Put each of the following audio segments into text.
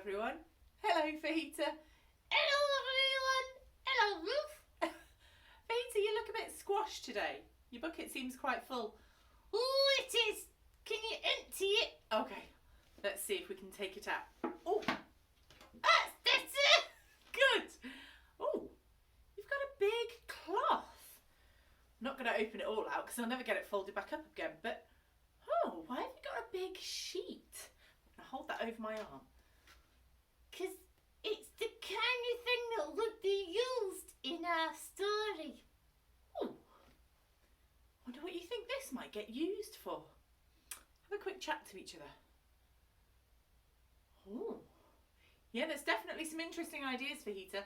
everyone. Hello, Fajita. Hello everyone! Hello Ruth! Fajita, you look a bit squashed today. Your bucket seems quite full. Oh, it is! Can you empty it? Okay, let's see if we can take it out. Oh, That's better! good. Oh, you've got a big cloth. I'm not going to open it all out because I'll never get it folded back up again, but oh, why have you got a big sheet? I'll hold that over my arm. Because it's the kind of thing that would be used in our story. Oh, wonder what you think this might get used for. Have a quick chat to each other. Oh, yeah, there's definitely some interesting ideas for Fajita.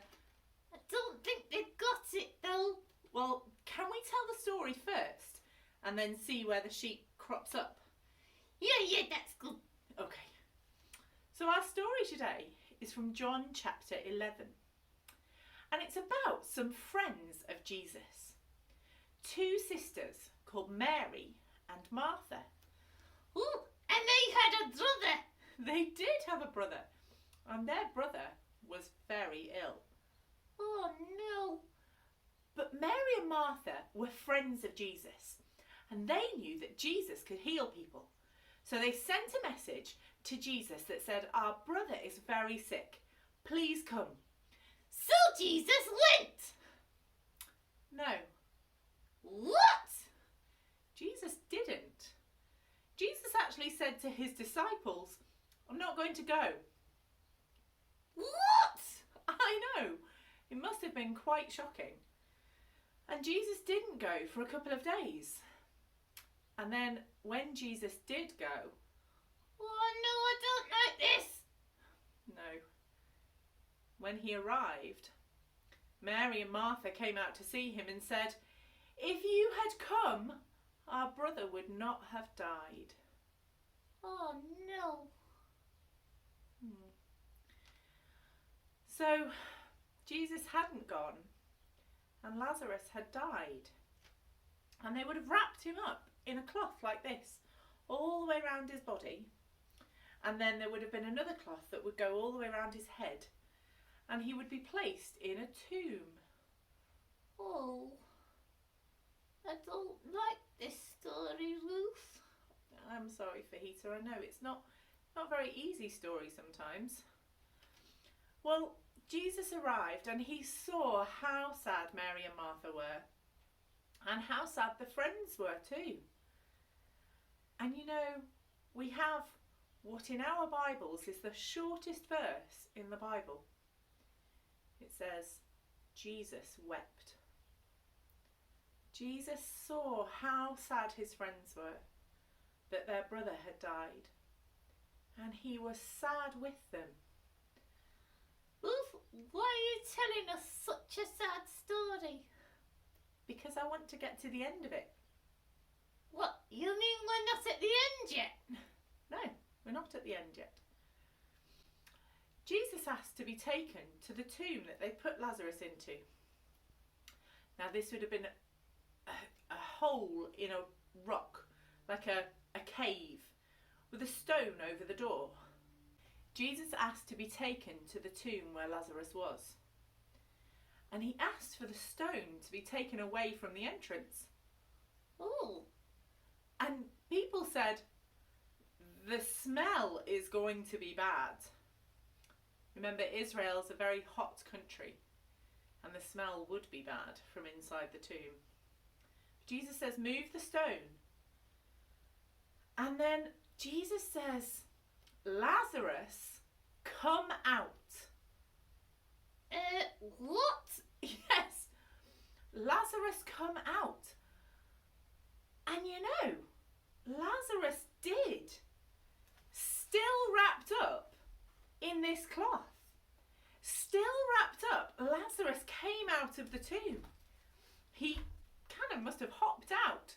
I don't think they've got it though. Well, can we tell the story first and then see where the sheep crops up? Yeah, that's good. Okay. So our story today is from John chapter 11. And it's about some friends of Jesus. Two sisters called Mary and Martha. Oh, and they had a brother. They did have a brother, and their brother was very ill. Oh no. But Mary and Martha were friends of Jesus, and they knew that Jesus could heal people. So they sent a message to Jesus that said, "Our brother is very sick. Please come." So Jesus went. No, What? Jesus didn't. Jesus actually said to his disciples, "I'm not going to go." What? I know, it must have been quite shocking. And Jesus didn't go for a couple of days. And then when Jesus did go, Oh no, I don't like this. no, when he arrived, Mary and Martha came out to see him and said, "If you had come, our brother would not have died." Oh no. So Jesus hadn't gone, and Lazarus had died. And they would have wrapped him up in a cloth like this, all the way around his body. And then there would have been another cloth that would go all the way around his head. And he would be placed in a tomb. Oh, I don't like this story, Ruth. I'm sorry, Fajita, I know it's not a very easy story sometimes. Well, Jesus arrived and he saw how sad Mary and Martha were. And how sad the friends were too. And you know, we have what in our Bibles is the shortest verse in the Bible. It says, Jesus wept. Jesus saw how sad his friends were, that their brother had died. And he was sad with them. Ruth, why are you telling us such a sad story? Because I want to get to the end of it. What, you mean we're not at the end yet? No, we're not at the end yet. Jesus asked to be taken to the tomb that they put Lazarus into. Now this would have been a hole in a rock, like a cave, with a stone over the door. Jesus asked to be taken to the tomb where Lazarus was. And he asked for the stone to be taken away from the entrance. Oh. And people said, the smell is going to be bad. Remember, Israel's a very hot country, and the smell would be bad from inside the tomb. Jesus says, move the stone. And then Jesus says, Lazarus, come out. What? Yes, Lazarus, come out. And you know, Lazarus did. Still wrapped up in this cloth. Still wrapped up, Lazarus came out of the tomb. He kind of must have hopped out.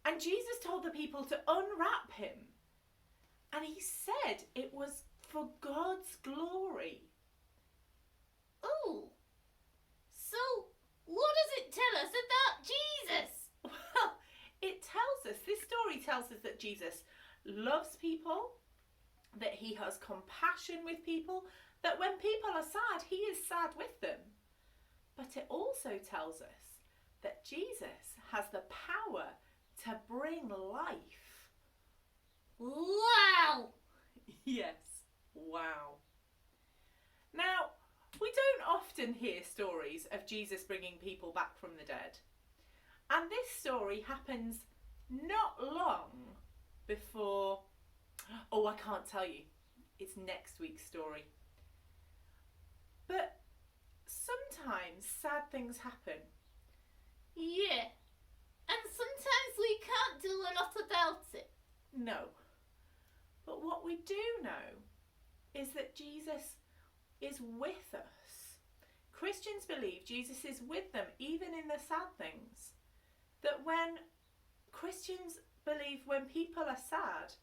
And Jesus told the people to unwrap him. And he said it was for God's glory. Oh. So, what does it tell us about Jesus? Well, it tells us, this story tells us that Jesus loves people that he has compassion with people, that when people are sad, he is sad with them. But it also tells us that Jesus has the power to bring life. Wow! Yes, wow. Now, we don't often hear stories of Jesus bringing people back from the dead. And this story happens not long before... Oh, I can't tell you. It's next week's story. But sometimes sad things happen. Yeah. And sometimes we can't do a lot about it. No. But what we do know is that Jesus is with us. Christians believe Jesus is with them even in the sad things. That when Christians believe when people are sad,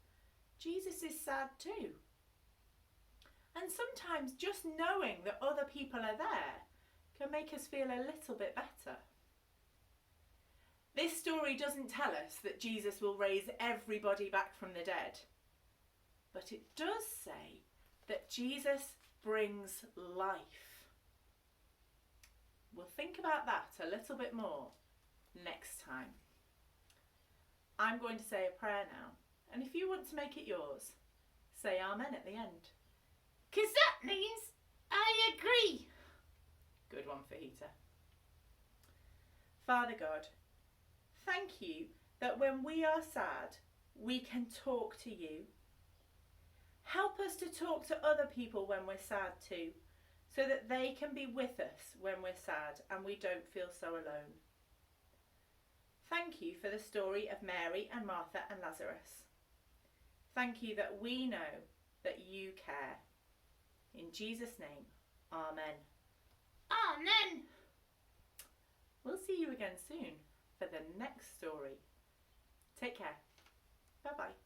Jesus is sad too. And sometimes just knowing that other people are there can make us feel a little bit better. This story doesn't tell us that Jesus will raise everybody back from the dead. But it does say that Jesus brings life. We'll think about that a little bit more next time. I'm going to say a prayer now. And if you want to make it yours, say Amen at the end. 'Cause that means I agree. Good one, Fajita. Father God, thank you that when we are sad, we can talk to you. Help us to talk to other people when we're sad too, so that they can be with us when we're sad and we don't feel so alone. Thank you for the story of Mary and Martha and Lazarus. Thank you that we know that you care. In Jesus' name, Amen. Amen. We'll see you again soon for the next story. Take care. Bye-bye.